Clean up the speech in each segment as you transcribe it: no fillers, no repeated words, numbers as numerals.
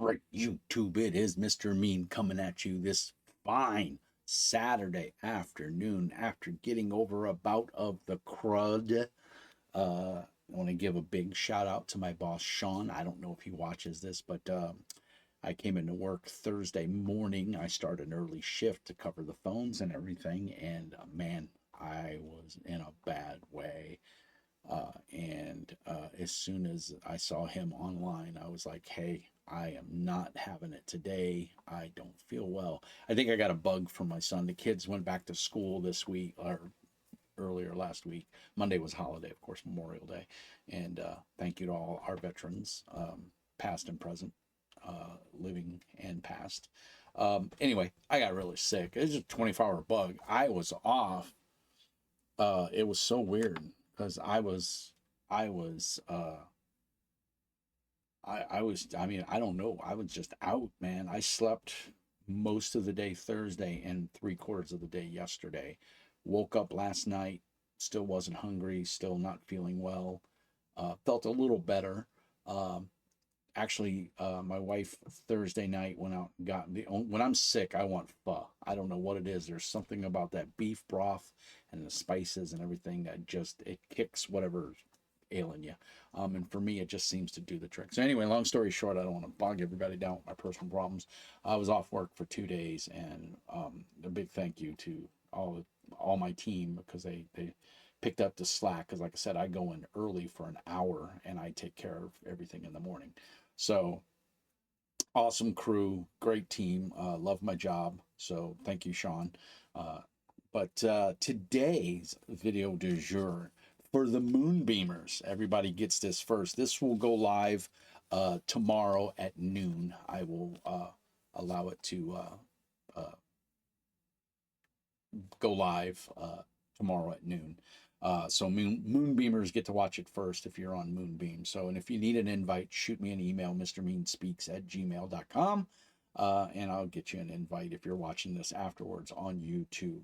great YouTube? It is Mr. Mean coming at you this fine Saturday afternoon after getting over a bout of the crud. I want to give a big shout out to my boss, Sean. I don't know if he watches this, but I came into work Thursday morning. I started an early shift to cover the phones and everything, and man, I was in a bad way. And as soon as I saw him online, I was like, hey, I am not having it today. I don't feel well. I think I got a bug from my son. The kids went back to school this week or earlier last week. Monday was holiday, of course, Memorial Day. And thank you to all our veterans, past and present, living and past. Anyway, I got really sick. It was a 24-hour bug. I was off. It was so weird because I was I mean, I don't know. I was just out, man. I slept most of the day Thursday and 3/4 of the day yesterday. Woke up last night, still wasn't hungry, still not feeling well. Felt a little better. Um, Actually, my wife Thursday night went out and got when I'm sick, I want pho. I don't know what it is. There's something about that beef broth and the spices and everything that just it kicks whatever's ailing you. And for me, it just seems to do the trick. So anyway, long story short, I don't want to bog everybody down with my personal problems. I was off work for 2 days, and a big thank you to all my team because they picked up the slack. Because like I said, I go in early for an hour and I take care of everything in the morning. So awesome crew, great team. Love my job. So thank you, Sean. Uh, but today's video du jour for the Moonbeamers, everybody gets this first. This will go live tomorrow at noon. I will allow it to go live tomorrow at noon. So Moonbeamers get to watch it first if you're on Moonbeam. So, and if you need an invite, shoot me an email, mrmeanspeaks@gmail.com, and I'll get you an invite if you're watching this afterwards on YouTube.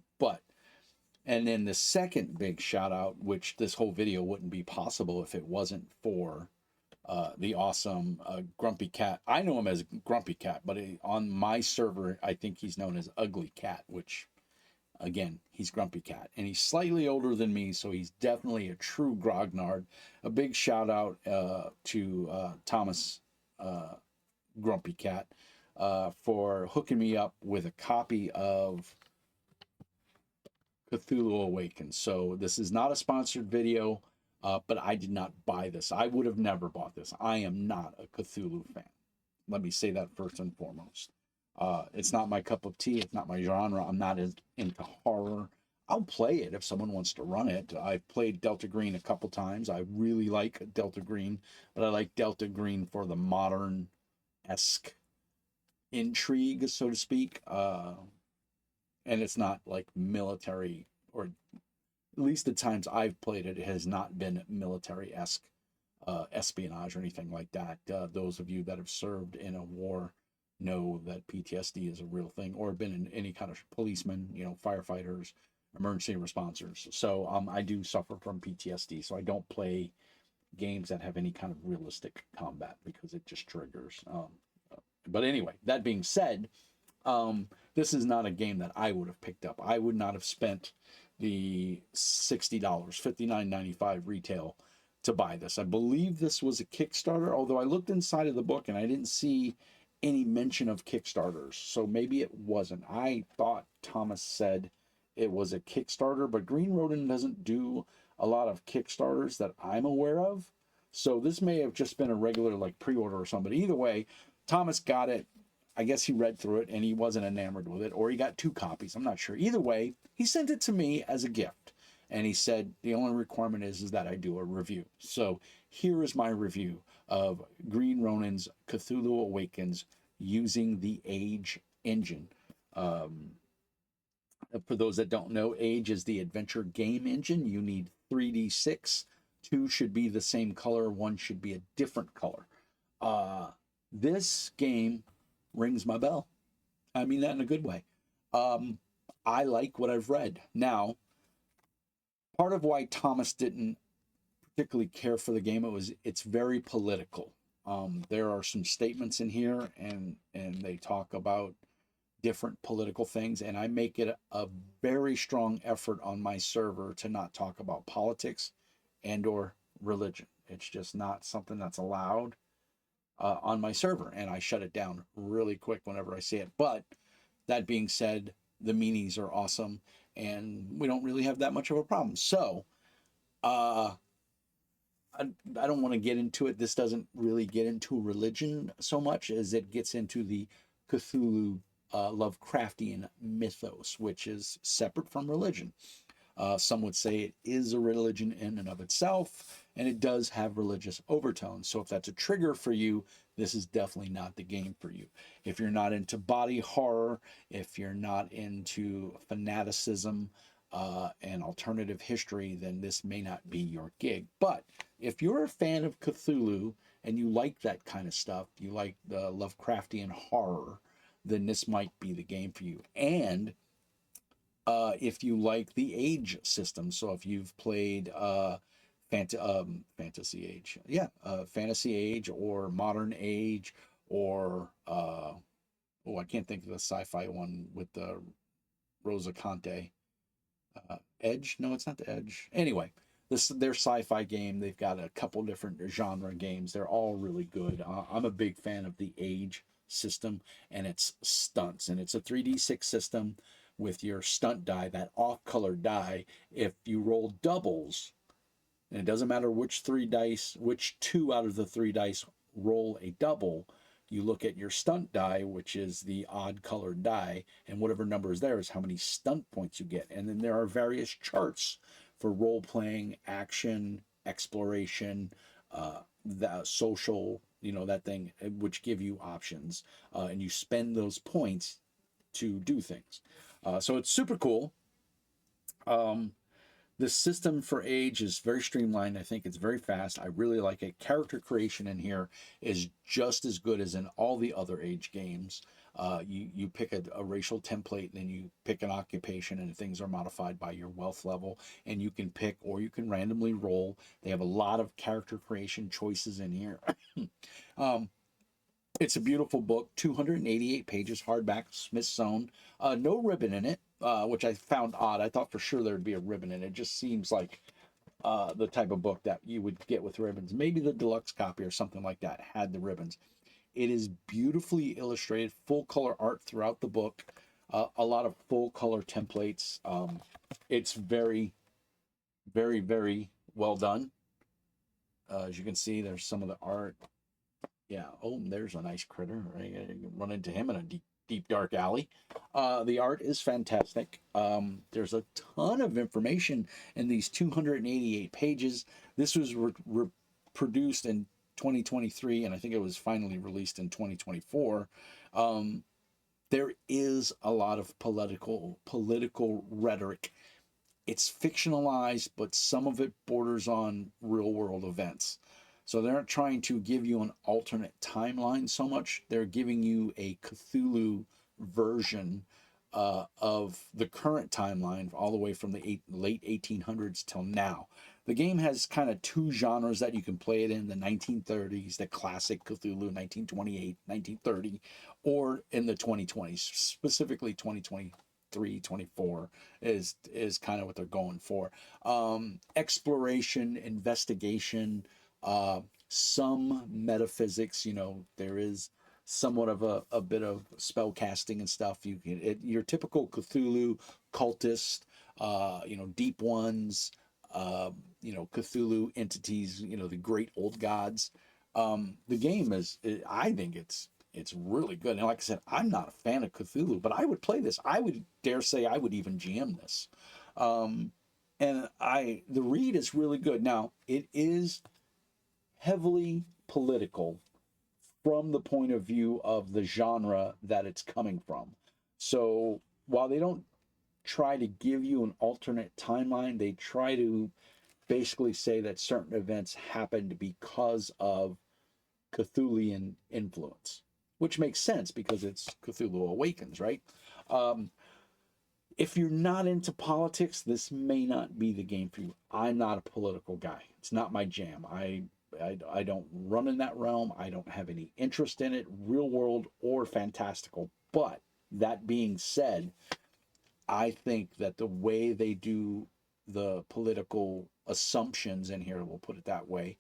And then the second big shout out, which this whole video wouldn't be possible if it wasn't for the awesome Grumpy Cat. I know him as Grumpy Cat, but on my server, I think he's known as Ugly Cat, which again, he's Grumpy Cat, and he's slightly older than me, so he's definitely a true grognard. A big shout out to Thomas Grumpy Cat for hooking me up with a copy of Cthulhu Awakens. So this is not a sponsored video, but I did not buy this. I would have never bought this. I am not a Cthulhu fan. Let me say that first and foremost. It's not my cup of tea. It's not my genre. I'm not as into horror. I'll play it if someone wants to run it. I've played Delta Green a couple times. I really like Delta Green, but I like Delta Green for the modern-esque intrigue, so to speak. And it's not like military, or at least the times I've played it, it has not been military-esque espionage or anything like that. Those of you that have served in a war know that PTSD is a real thing, or been in any kind of policemen, firefighters, emergency responders. So I do suffer from PTSD, so I don't play games that have any kind of realistic combat because it just triggers. But anyway, that being said, this is not a game that I would have picked up. I would not have spent the $60, $59.95 retail to buy this. I believe this was a Kickstarter, although I looked inside of the book and I didn't see any mention of Kickstarters. So maybe it wasn't. I thought Thomas said it was a Kickstarter, but Green Ronin doesn't do a lot of Kickstarters that I'm aware of. So this may have just been a regular like pre-order or something. But either way, Thomas got it. I guess he read through it and he wasn't enamored with it, or he got 2 copies. I'm not sure. Either way, he sent it to me as a gift. And he said, the only requirement is that I do a review. So here is my review of Green Ronin's Cthulhu Awakens using the Age engine. For those that don't know, Age is the adventure game engine. You need 3d6. 2 should be the same color. 1 should be a different color. This game rings my bell. I mean that in a good way. I like what I've read. Now, part of why Thomas didn't particularly care for the game, it's very political. There are some statements in here, and they talk about different political things, and I make it a very strong effort on my server to not talk about politics and or religion. It's just not something that's allowed on my server, and I shut it down really quick whenever I see it. But that being said, the meanings are awesome, and we don't really have that much of a problem. So, uh, I don't want to get into it. This doesn't really get into religion so much as it gets into the Cthulhu Lovecraftian mythos, which is separate from religion. Some would say it is a religion in and of itself, and it does have religious overtones. So if that's a trigger for you, this is definitely not the game for you. If you're not into body horror, if you're not into fanaticism and alternative history, then this may not be your gig. But if you're a fan of Cthulhu and you like that kind of stuff, you like the Lovecraftian horror, then this might be the game for you. And if you like the age system, so if you've played Fantasy Age, Fantasy Age or Modern Age, or I can't think of the sci-fi one with the Rosa Conte. Edge? No, it's not the Edge. Anyway, this their sci-fi game. They've got a couple different genre games. They're all really good. I'm a big fan of the Age system, and it's stunts, and it's a 3d6 system with your stunt die, that off-color die. If you roll doubles, and it doesn't matter which which two out of the three dice roll a double, you look at your stunt die, which is the odd colored die, and whatever number is there is how many stunt points you get. And then there are various charts for role playing, action, exploration, the social, that thing, which give you options, and you spend those points to do things. So it's super cool. The system for Age is very streamlined. I think it's very fast. I really like it. Character creation in here is just as good as in all the other Age games. You pick a racial template, and then you pick an occupation, and things are modified by your wealth level. And you can pick, or you can randomly roll. They have a lot of character creation choices in here. It's a beautiful book, 288 pages, hardback, Smithsonian. No ribbon in it, which I found odd. I thought for sure there'd be a ribbon in it. It just seems like the type of book that you would get with ribbons. Maybe the deluxe copy or something like that had the ribbons. It is beautifully illustrated, full color art throughout the book, a lot of full color templates. It's very, very, very well done. As you can see, there's some of the art. Yeah. Oh, there's a nice critter. Right? You run into him in a deep, dark alley. The art is fantastic. There's a ton of information in these 288 pages. This was produced in 2023, and I think it was finally released in 2024. There is a lot of political rhetoric. It's fictionalized, but some of it borders on real world events. So they're not trying to give you an alternate timeline so much. They're giving you a Cthulhu version of the current timeline, all the way from the late 1800s till now. The game has kind of two genres that you can play it in: the 1930s, the classic Cthulhu, 1928, 1930, or in the 2020s, specifically 2023, 24 is kind of what they're going for. Exploration, investigation, some metaphysics. There is somewhat of a bit of spell casting and stuff. Your typical Cthulhu cultist, deep ones, Cthulhu entities, the great old gods. The game I think it's really good. And like I said, I'm not a fan of Cthulhu, but I would play this. I would dare say I would even GM this. And the read is really good. Now, it is heavily political from the point of view of the genre that it's coming from. So while they don't try to give you an alternate timeline, they try to basically say that certain events happened because of Cthulhian influence, which makes sense because it's Cthulhu Awakens, right? If you're not into politics, this may not be the game for you. I'm not a political guy. It's not my jam. I don't run in that realm. I don't have any interest in it, real world or fantastical. But that being said, I think that the way they do the political assumptions in here, we'll put it that way,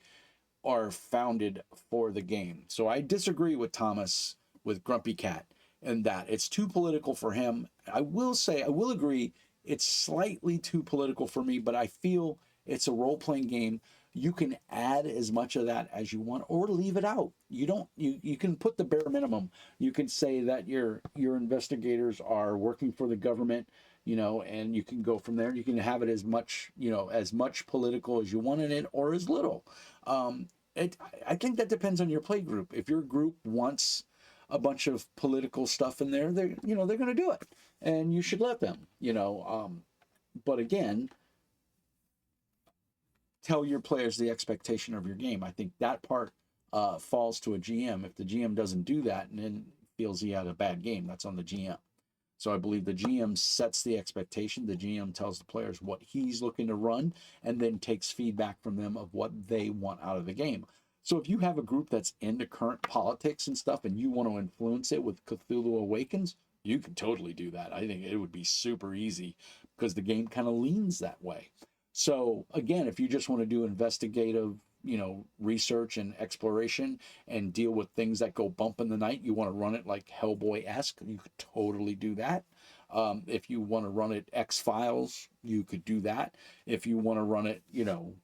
are founded for the game. So I disagree with Thomas with Grumpy Cat in that it's too political for him. I will say, I will agree, it's slightly too political for me, but I feel it's a role playing game. You can add as much of that as you want or leave it out. You don't you can put the bare minimum. You can say that your investigators are working for the government, you know, and you can go from there. You can have it as much, you know, as much political as you want in it or as little. Um, I think that depends on your play group. If your group wants a bunch of political stuff in there, they're, you know, they're going to do it, and you should let them, you know. But again, tell your players the expectation of your game. I think that part falls to a GM. If the GM doesn't do that and then feels he had a bad game, that's on the GM. So I believe the GM sets the expectation. The GM tells the players what he's looking to run and then takes feedback from them of what they want out of the game. So if you have a group that's into current politics and stuff and you want to influence it with Cthulhu Awakens, you can totally do that. I think it would be super easy because the game kind of leans that way. So again, if you just want to do investigative, you know, research and exploration and deal with things that go bump in the night, you want to run it like Hellboy-esque, you could totally do that. If you want to run it X-Files, you could do that. If you want to run it, you know,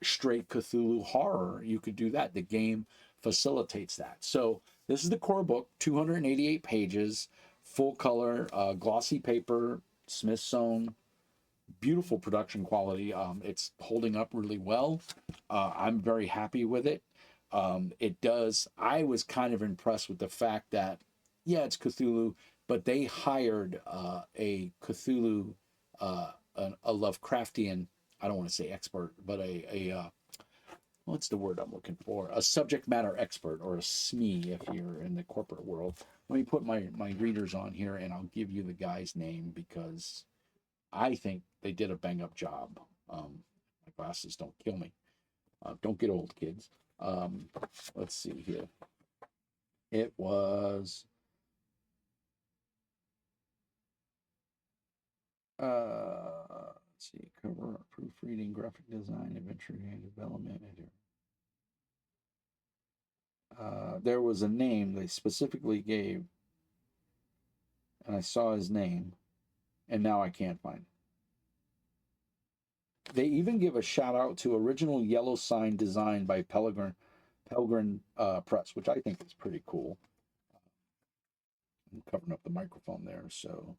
straight Cthulhu horror, you could do that. The game facilitates that. So this is the core book, 288 pages, full color, glossy paper, Smith-sewn, beautiful production quality. It's holding up really well. I'm very happy with it. It does. I was kind of impressed with the fact that, yeah, it's Cthulhu, but they hired a Cthulhu, a Lovecraftian. I don't want to say expert, but a what's the word I'm looking for? A subject matter expert or a SME if you're in the corporate world. Let me put my readers on here, and I'll give you the guy's name because I think they did a bang up job. My glasses don't kill me. Don't get old, kids. Let's see here. It was let's see, cover art, proofreading, graphic design, adventure game development. There was a name they specifically gave, and I saw his name, and now I can't find it. They even give a shout out to original yellow sign design by Pellegrin Press, which I think is pretty cool. I'm covering up the microphone there. So,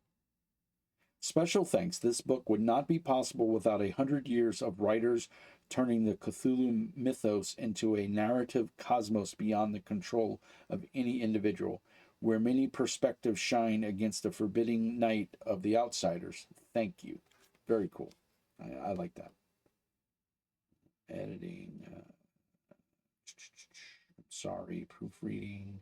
special thanks. This book would not be possible without 100 years of writers turning the Cthulhu mythos into a narrative cosmos beyond the control of any individual, where many perspectives shine against the forbidding night of the outsiders. Thank you. Very cool. I like that. Editing. Sorry, proofreading.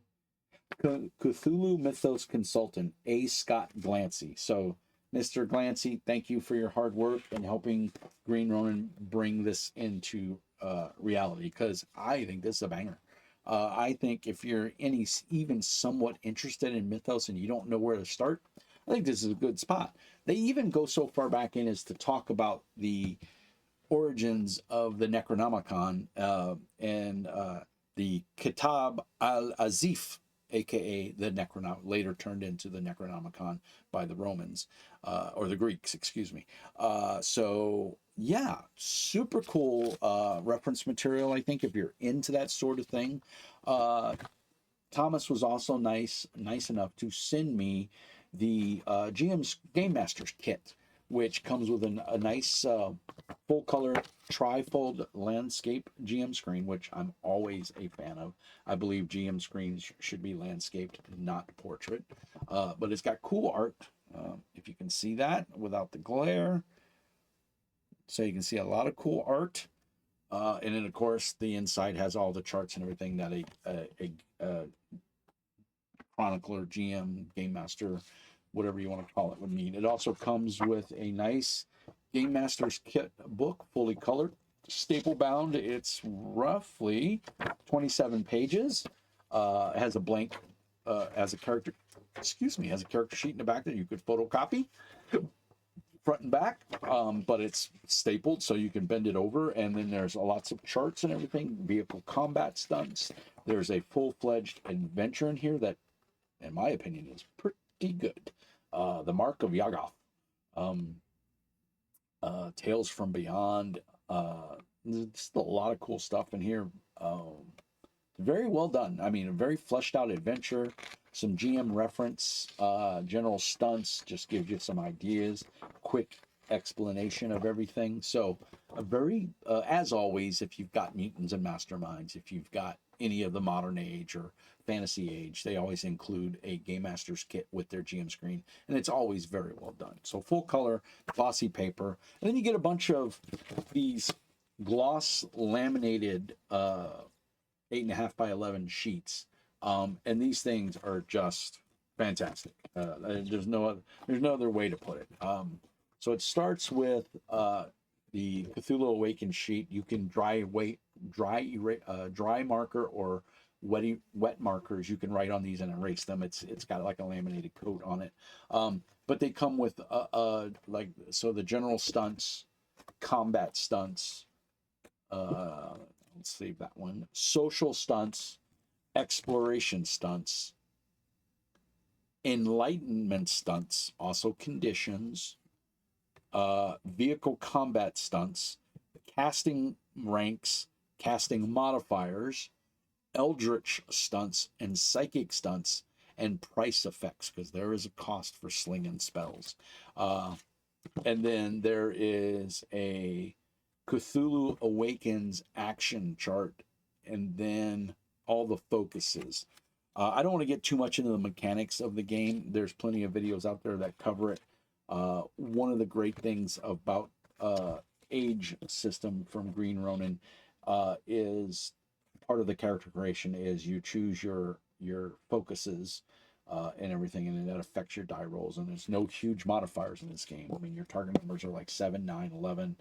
Cthulhu Mythos Consultant, A. Scott Glancy. So, Mr. Glancy, thank you for your hard work and helping Green Ronin bring this into reality, because I think this is a banger. I think if you're even somewhat interested in mythos and you don't know where to start, I think this is a good spot. They even go so far back in as to talk about the origins of the Necronomicon and the Kitab al-Azif, aka the Necronomicon, later turned into the Necronomicon by the Romans, or the Greeks, excuse me. So yeah, super cool reference material, I think, if you're into that sort of thing. Thomas was also nice enough to send me the GM's Game Master's kit, which comes with a nice full color trifold landscape GM screen, which I'm always a fan of. I believe GM screens should be landscaped, not portrait. But it's got cool art, if you can see that without the glare. So you can see a lot of cool art. And then, of course, the inside has all the charts and everything that a chronicler, GM, game master, whatever you want to call it, would mean. It also comes with a nice Game Master's kit book, fully colored. staple bound. It's roughly 27 pages. Has a blank, has a character, has a character sheet in the back that you could photocopy front and back, but it's stapled so you can bend it over. And then there's lots of charts and everything, vehicle combat stunts. There's a full-fledged adventure in here that, in my opinion, is pretty good. The Mark of Yagath, Tales from Beyond. Just a lot of cool stuff in here. Very well done. I mean, a very fleshed out adventure. Some GM reference, general stunts, just gives you some ideas. Quick explanation of everything. So, a very, as always, if you've got Mutants and Masterminds, if you've got any of the modern age or fantasy age, they always include a Game Master's kit with their GM screen, and it's always very well done. So full color, glossy paper, and then you get a bunch of these gloss laminated 8.5 by 11 sheets, and these things are just fantastic. There's no other way to put it. So it starts with the Cthulhu Awakens sheet. You can dry marker or wet markers. You can write on these and erase them. It's got like a laminated coat on it. But they come with like, so the general stunts, combat stunts. Let's save that one. Social stunts, exploration stunts, enlightenment stunts, also conditions, vehicle combat stunts, casting ranks, casting modifiers, eldritch stunts, and psychic stunts, and price effects, because there is a cost for slinging spells. And then there is a Cthulhu Awakens action chart, and then all the focuses. I don't want to get too much into the mechanics of the game. There's plenty of videos out there that cover it. One of the great things about age system from Green Ronin is part of the character creation is you choose your focuses and everything, and that affects your die rolls. And there's no huge modifiers in this game. I mean, your target numbers are like 7, 9, 11,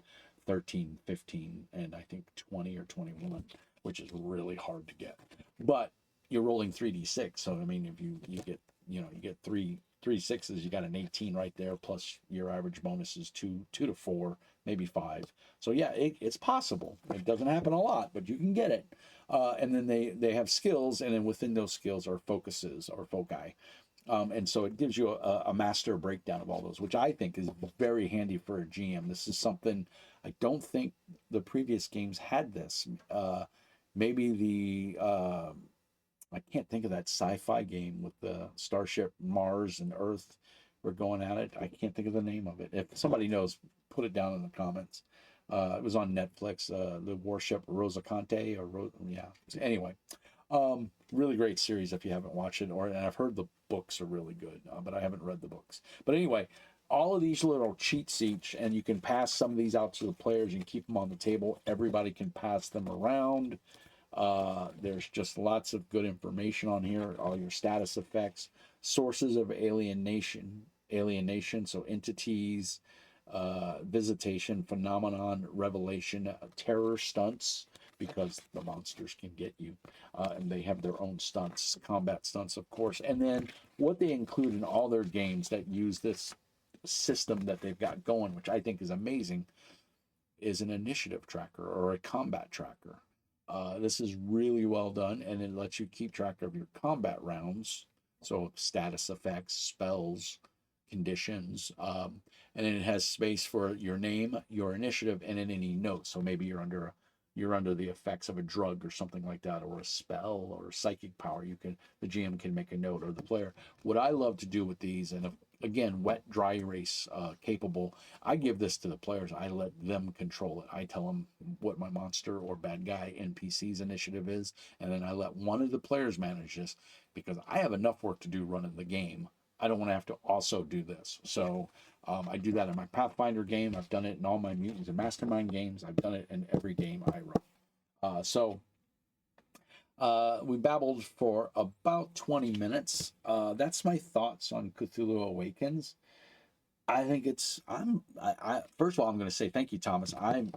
13, 15, and I think 20 or 21, which is really hard to get. But you're rolling 3d6, so I mean, if you get, you get three sixes, you got an 18 right there, plus your average bonus is 2 to 4, maybe 5. So yeah, it's possible. It doesn't happen a lot, but you can get it. And then they have skills, and then within those skills are focuses or foci. And so it gives you a master breakdown of all those, which I think is very handy for a GM. This is something I don't think the previous games had this. Maybe the I can't think of that sci-fi game with the starship Mars and Earth were going at it. I can't think of the name of it. If somebody knows, put it down in the comments. It was on Netflix. The warship Rosacante yeah. Anyway, really great series if you haven't watched it, and I've heard the books are really good, but I haven't read the books. But anyway, all of these little cheat sheets, and you can pass some of these out to the players and keep them on the table. Everybody can pass them around. There's just lots of good information on here. All your status effects, sources of alienation, so entities, visitation, phenomenon, revelation, terror stunts, because the monsters can get you, and they have their own stunts, combat stunts, of course. And then what they include in all their games that use this system that they've got going, which I think is amazing, is an initiative tracker or a combat tracker. This is really well done, and it lets you keep track of your combat rounds, so status effects, spells, conditions, and then it has space for your name, your initiative, and then any notes. So maybe you're under the effects of a drug or something like that, or a spell or a psychic power. The GM can make a note, or the player. What I love to do with these, and again, wet, dry erase capable, I give this to the players. I let them control it. I tell them what my monster or bad guy NPC's initiative is, and then I let one of the players manage this, because I have enough work to do running the game. I don't want to have to also do this. So I do that in my Pathfinder game. I've done it in all my Mutants and Mastermind games. I've done it in every game I run. We babbled for about 20 minutes. That's my thoughts on Cthulhu Awakens. I think it's I first of all I'm going to say thank you, Thomas. I'm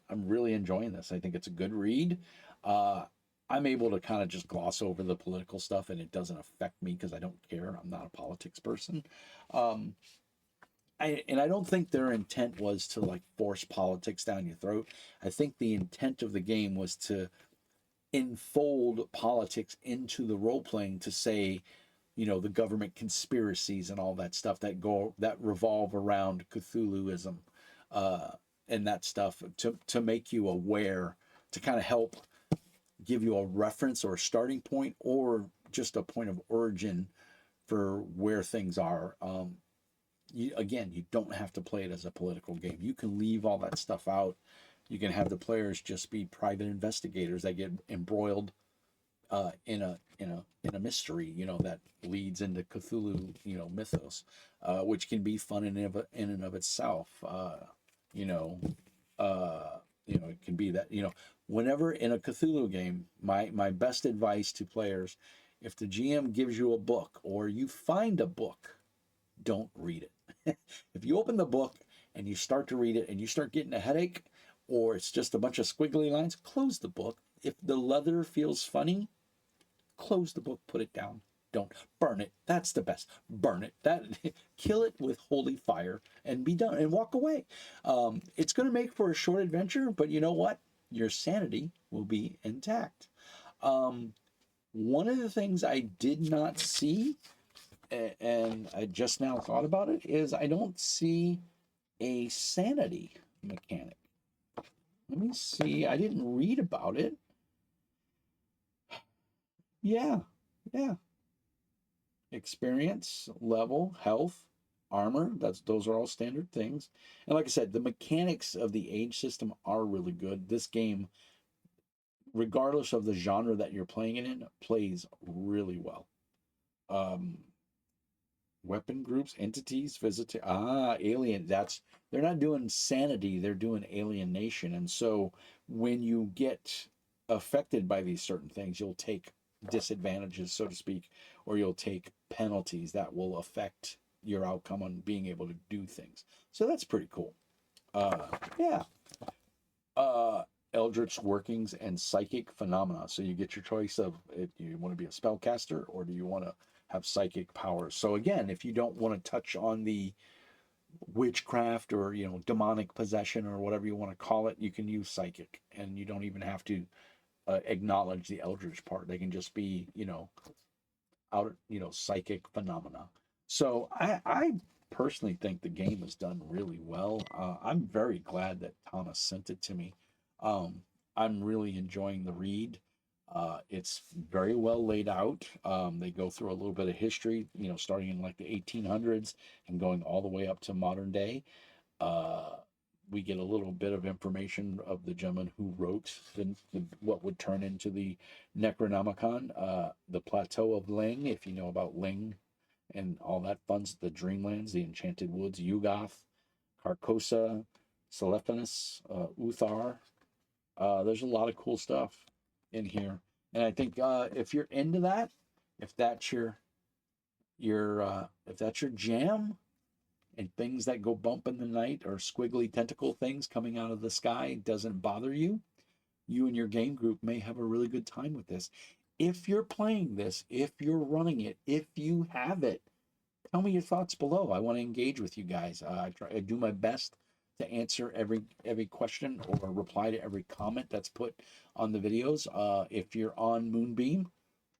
really enjoying this. I think it's a good read. Uh, I'm able to kind of just gloss over the political stuff, and it doesn't affect me because I don't care. I'm not a politics person. Um, I don't think their intent was to like force politics down your throat. I think the intent of the game was to enfold politics into the role playing to say, you know, the government conspiracies and all that stuff that revolve around Cthulhuism, uh, and that stuff to make you aware, to kind of help give you a reference or a starting point or just a point of origin for where things are. You don't have to play it as a political game. You can leave all that stuff out. You can have the players just be private investigators that get embroiled in a mystery, you know, that leads into Cthulhu, you know, mythos, which can be fun in and of itself. You know, it can be that, you know, whenever in a Cthulhu game, my best advice to players, if the GM gives you a book or you find a book, don't read it. If you open the book and you start to read it and you start getting a headache, or it's just a bunch of squiggly lines, close the book. If the leather feels funny, close the book, put it down. Don't burn it. That's the best. Burn it. That kill it with holy fire and be done and walk away. It's going to make for a short adventure, but you know what? Your sanity will be intact. One of the things I did not see, and I just now thought about it, is I don't see a sanity mechanic. Let me see. I didn't read about it. Yeah, yeah. Experience, level, health, armor. Those are all standard things. And like I said, the mechanics of the age system are really good. This game, regardless of the genre that you're playing it in, plays really well. Um, Weapon groups, entities, alien. They're not doing sanity, they're doing alienation. And so when you get affected by these certain things, you'll take disadvantages, so to speak, or you'll take penalties that will affect your outcome on being able to do things. So that's pretty cool. Yeah. Uh, Eldritch workings and psychic phenomena. So you get your choice of if you want to be a spellcaster or do you want to have psychic powers. So again, if you don't want to touch on the witchcraft or, you know, demonic possession or whatever you want to call it, you can use psychic, and you don't even have to acknowledge the eldritch part. They can just be, you know, out, you know, psychic phenomena. So I personally think the game is done really well. I'm very glad that Thomas sent it to me. I'm really enjoying the read. It's very well laid out. They go through a little bit of history, you know, starting in like the 1800s and going all the way up to modern day. Uh, we get a little bit of information of the gentleman who wrote what would turn into the Necronomicon, the Plateau of Ling, if you know about Ling and all that funds, the Dreamlands, the Enchanted Woods, Yugoth, Carcosa, Celephanus, Uthar. There's a lot of cool stuff in here, and I think if you're into that, if that's if that's your jam, and things that go bump in the night or squiggly tentacle things coming out of the sky doesn't bother you, you and your game group may have a really good time with this. If you're playing this, if you're running it, if you have it, tell me your thoughts below. I want to engage with you guys. I do my best to answer every question or reply to every comment that's put on the videos. If you're on Moonbeam,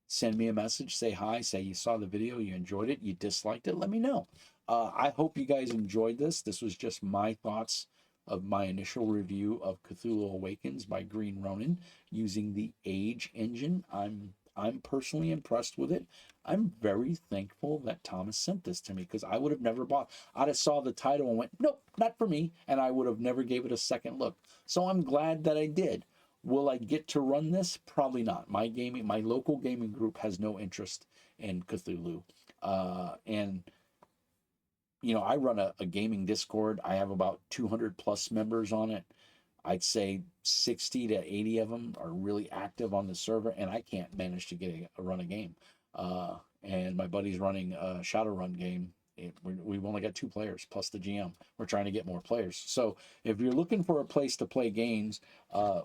send me a message, say hi, say you saw the video, you enjoyed it, you disliked it, let me know. I hope you guys enjoyed this. This was just my thoughts of my initial review of Cthulhu Awakens by Green Ronin using the Age engine. I'm personally impressed with it. I'm very thankful that Thomas sent this to me because I would have never bought. I'd have saw the title and went, nope, not for me, and I would have never gave it a second look. So I'm glad that I did. Will I get to run this? Probably not. My local gaming group has no interest in Cthulhu. And you know, I run a gaming Discord. I have about 200 plus members on it. I'd say 60 to 80 of them are really active on the server, and I can't manage to run a game. And my buddy's running a Shadowrun game we've only got 2 players plus the GM. We're trying to get more players. So if you're looking for a place to play games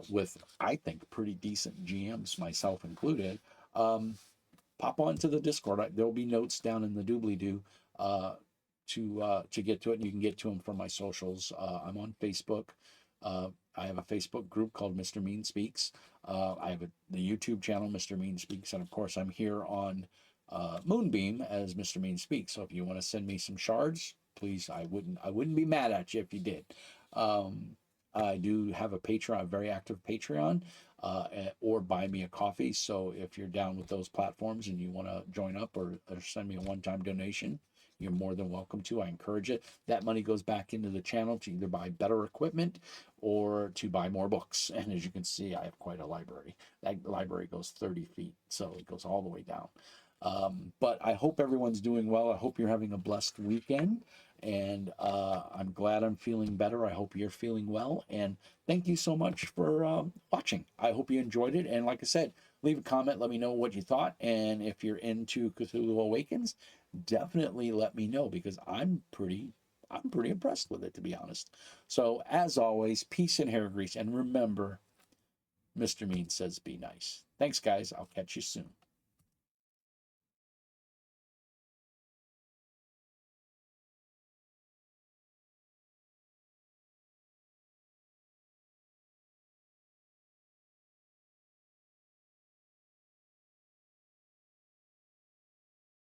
with, I think, pretty decent GMs, myself included, pop onto the Discord. There'll be notes down in the doobly-doo to get to it. And you can get to them from my socials. I'm on Facebook. I have a Facebook group called Mr. Mean Speaks. I have the YouTube channel, Mr. Mean Speaks. And of course, I'm here on Moonbeam as Mr. Mean Speaks. So if you want to send me some shards, please, I wouldn't be mad at you if you did. I do have a Patreon, a very active Patreon, or buy me a coffee. So if you're down with those platforms and you want to join up or send me a one-time donation, you're more than welcome to. I encourage it. That money goes back into the channel to either buy better equipment or to buy more books. And as you can see, I have quite a library. That library goes 30 feet, so it goes all the way down. But I hope everyone's doing well. I hope you're having a blessed weekend. And I'm glad I'm feeling better. I hope you're feeling well. And thank you so much for watching. I hope you enjoyed it. And like I said, leave a comment. Let me know what you thought. And if you're into Cthulhu Awakens, definitely let me know, because I'm pretty impressed with it, to be honest. So as always, peace and hair grease. And remember, Mr. Mean says be nice. Thanks, guys. I'll catch you soon.